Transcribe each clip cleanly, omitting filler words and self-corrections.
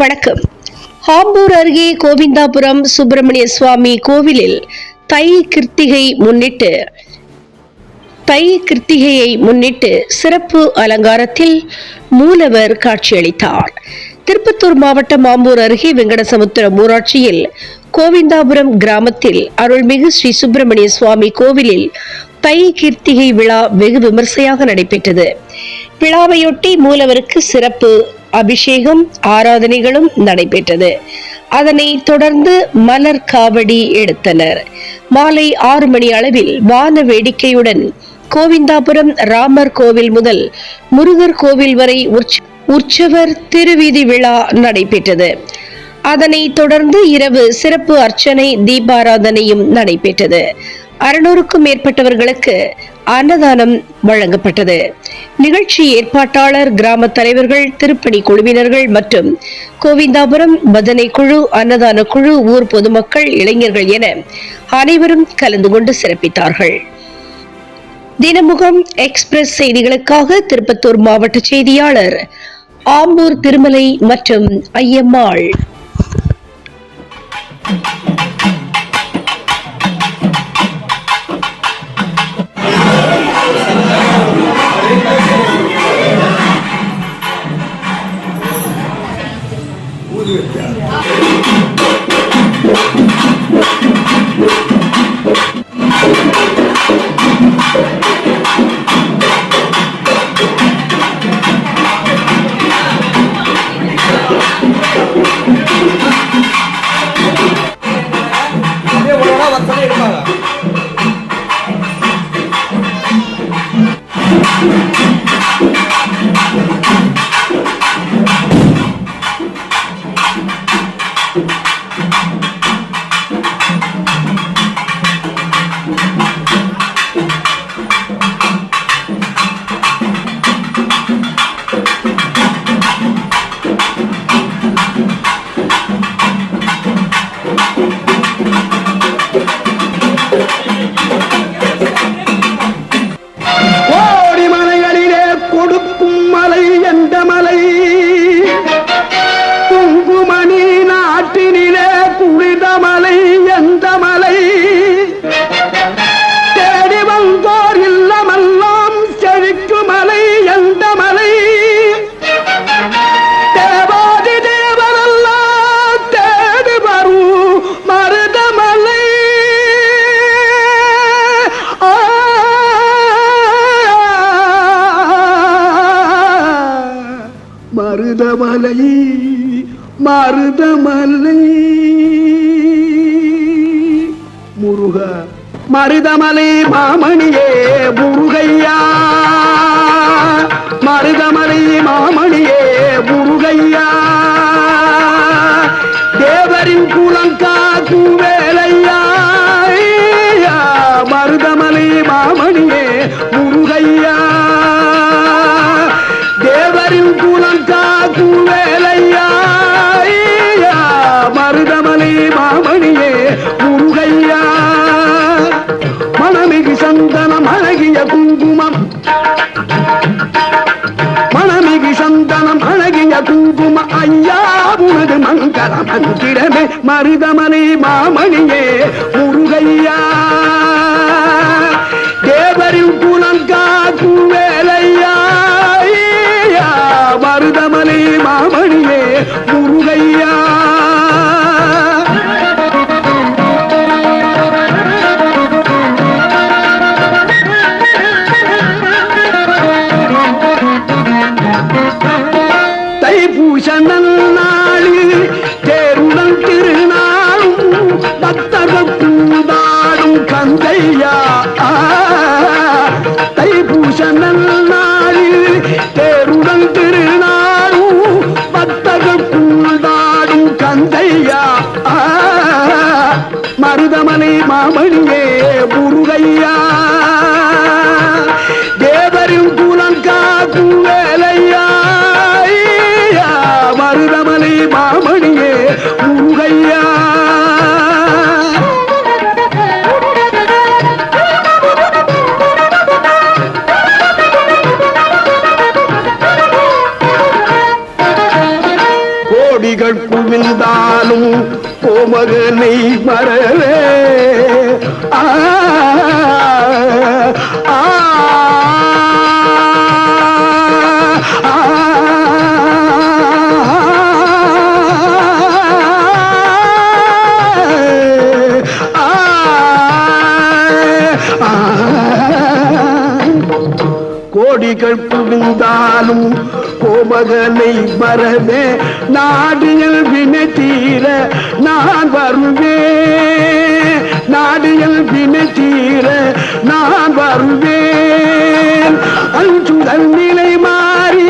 வணக்கம். ஆம்பூர் அருகே கோவிந்தாபுரம் சுப்பிரமணிய சுவாமி கோவிலில் தை கிருத்திகையை முன்னிட்டு சிறப்பு அலங்காரத்தில் மூலவர் காட்சியளித்தார். திருப்பத்தூர் மாவட்டம் ஆம்பூர் அருகே வெங்கடசமுத்திரம் ஊராட்சியில் கோவிந்தாபுரம் கிராமத்தில் அருள்மிகு ஸ்ரீ சுப்பிரமணிய சுவாமி கோவிலில் தை கிருத்திகை விழா வெகு விமர்சையாக நடைபெற்றது. விழாவையொட்டி மூலவருக்கு சிறப்பு அபிஷேகம் ஆராதனைகளும் நடைபெற்றது. அதனை தொடர்ந்து மலர் காவடி எடுத்தனர். மாலை 6 மணி அளவில் வான வேடிக்கையுடன் கோவிந்தாபுரம் ராமர் கோவில் முதல் முருகர் கோவில் வரை உற்சவர் திருவீதி விழா நடைபெற்றது. அதனை தொடர்ந்து இரவு சிறப்பு அர்ச்சனை தீபாராதனையும் நடைபெற்றது. 600க்கும் மேற்பட்டவர்களுக்கு அன்னதானம் வழங்கப்பட்டது. நிகழ்ச்சி ஏற்பாட்டாளர், கிராம தலைவர்கள், திருப்பணி குழுவினர்கள் மற்றும் கோவிந்தாபுரம் பஜனை குழு, அன்னதான குழு, ஊர் பொதுமக்கள், இளைஞர்கள் என அனைவரும் கலந்து கொண்டு சிறப்பித்தார்கள். தினமுகம் எக்ஸ்பிரஸ் செய்திகளுக்காக திருப்பத்தூர் மாவட்ட செய்தியாளர் ஆம்பூர் திருமலை மற்றும் ஐயம்மாள். மருதமலை முருகா, மருதமலை மாமணியே முருகையா, மருதமலை மாமணியே முருகையா, தேவரின் குலங்காக்கும் வேலையா, மருதமலை மாமணியே முருகையா, தேவரின் குலங்காக்கும் வேலையா, மருதமலை மாமணியே முருகையா, மணமிகு சந்தனம் அழகிய குங்குமம், மணமிகு சந்தனம் அழகிய குங்குமம், ஐயா உனது மங்கள மந்திரமே மருதமலை மாமணியே முருகையா, தேவரின் குலங்காக்கும் வேலையா, மருதமலை மாமணியே முருகையா. தைப்பூச நன்னாளில் தேருடன் திருநாளும் பக்தர்கள் பூதாடும் கந்தையா, தைப்பூச நன்னாளில் தேருடன் திருநாளும் பக்தர்கள் பூதாடும் கந்தையா, மருதமலை மாமணியே முருகையா, தேவரின் குலம் காக்கும் வேலையா, மருதமலை மாமணியே முருகையா. கோடிகள் குவிந்தாலும் கோமகனை மறவே ஆ ஆ கோடிகள் குவிந்தாலும் கோமகனை மறவே நாடியல் வினை தீர நான் வருவேன் நாடியல் வினை தீர நான் வருவேன் அஞ்சுதல் நிலை மாறி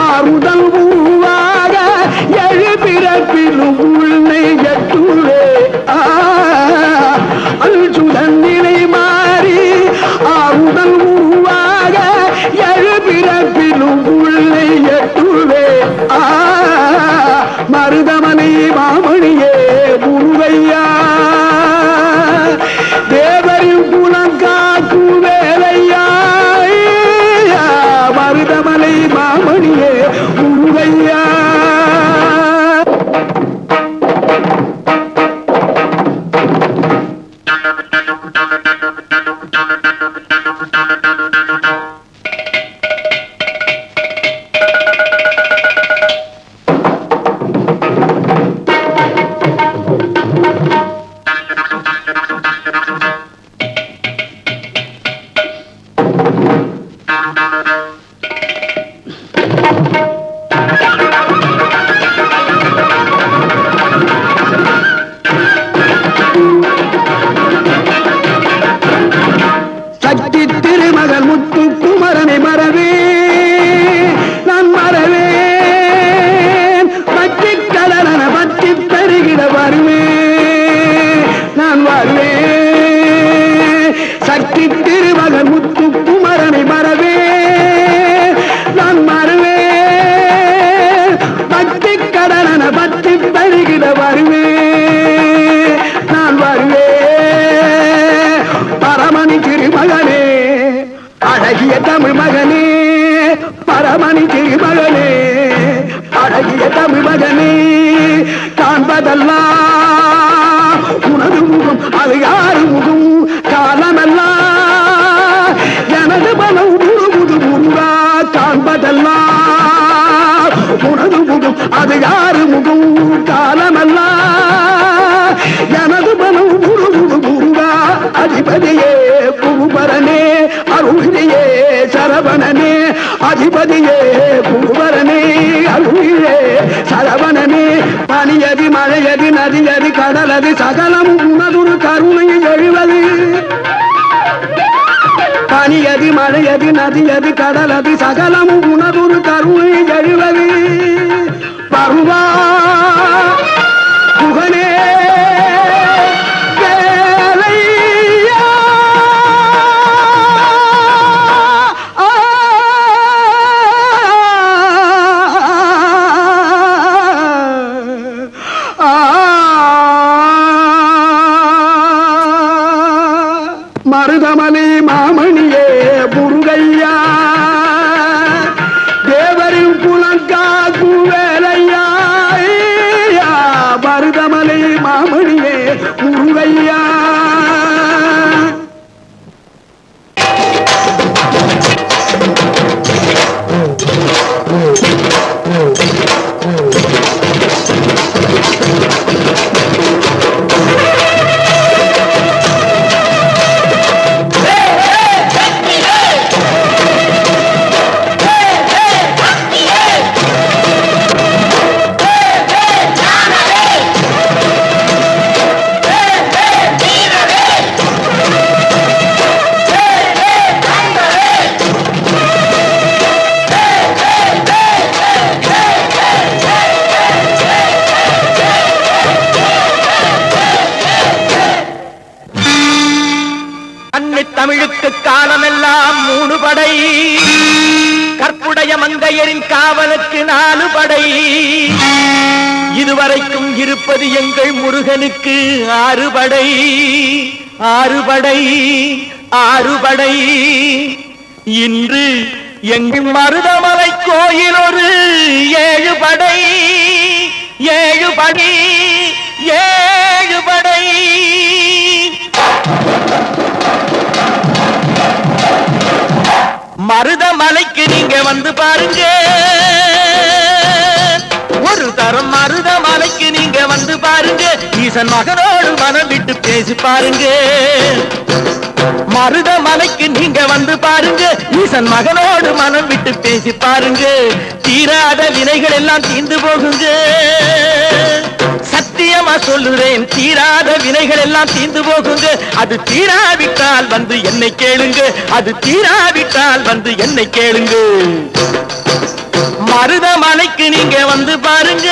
ஆறுதல் உருவாக எழுபிறப்பிலும் உன்னை எட்டுவே அஞ்சுதல் நிலை மாறி ஆறுதல் உருவாக எழுபிறப்பிலும் உள்ளே எட்டுவே மருதமனை மாமணியே முருகையா தேவரின் குலம் காக்கும் வேலையா மருதமலை மாமணியே முருகையா சக்தி திருமகன் முத்து குமரனை மறவே நான் மறவேன் பக்தி கடலன பக்தி பெருகிட வருவேன் நான் வருவேன் சக்தி திருமகன் முத்து குமரனை மறவே நான் மறவேன் பக்தி கடலன பக்தி பெருகிட வருவேன் நான் வருவேன் பரமணி திருமகனே அழகிய தமிழ் மகனே பரமணி திருமகனே அழகிய தமிழ் மகனே காண்பதெல்லாம் உனது முகம் அது யாரு முகம் காலமெல்லாம் எனது பலம் முழுமுது முருகா காண்பதெல்லாம் உனது முகம் அது யாரு முகம் காலமெல்லாம் எனது பலம் முழுமுது முருகா அதிபதியே குருபரனே அருளியே சரவணனே அதிபதியே குருபரனே அருளியே சரவணனே பனியதி மழையதி நதியதி கடலது சகலம் உனதுரு கருணையில் எழுவது பனியதி மழையதி நதியதி கடலது சகலம் உனதுரு கருணையில் எழுவது பருவா புகனே மருதமலை மாமணியே முருகையா தேவரின் குலம் காக்கும் வேலையா மருதமலை மாமணியே முருகையா தமிழுக்கு காலமெல்லாம் 3 படை கற்புடைய மங்கையரின் காவலுக்கு 4 படை இதுவரைக்கும் இருப்பது எங்கள் முருகனுக்கு 6 படை 6 படை 6 படை இன்று எங்கள் மருதமலை கோயில் ஒரு 7 படை ஏழு படை ஏழு படை. மருதமலைக்கு நீங்க வந்து பாருங்க, ஒரு தரம் மருதமலைக்கு நீங்க வந்து பாருங்க, ஈசன் மகனோடு மனம் விட்டு பேசி பாருங்க. மருதமலைக்கு நீங்க வந்து பாருங்க, ஈசன் மகனோடு மனம் விட்டு பேசி பாருங்க, தீராத வினைகள் எல்லாம் தீர்ந்து போகுங்க. சத்தியமா சொல்லுறேன், தீராத வினைகள் எல்லாம் தீர்ந்து போகுங்க. அது தீராவிட்டால் வந்து என்னை கேளுங்க, அது தீராவிட்டால் வந்து என்னை கேளுங்க. மருதமலைக்கு நீங்க வந்து பாருங்க.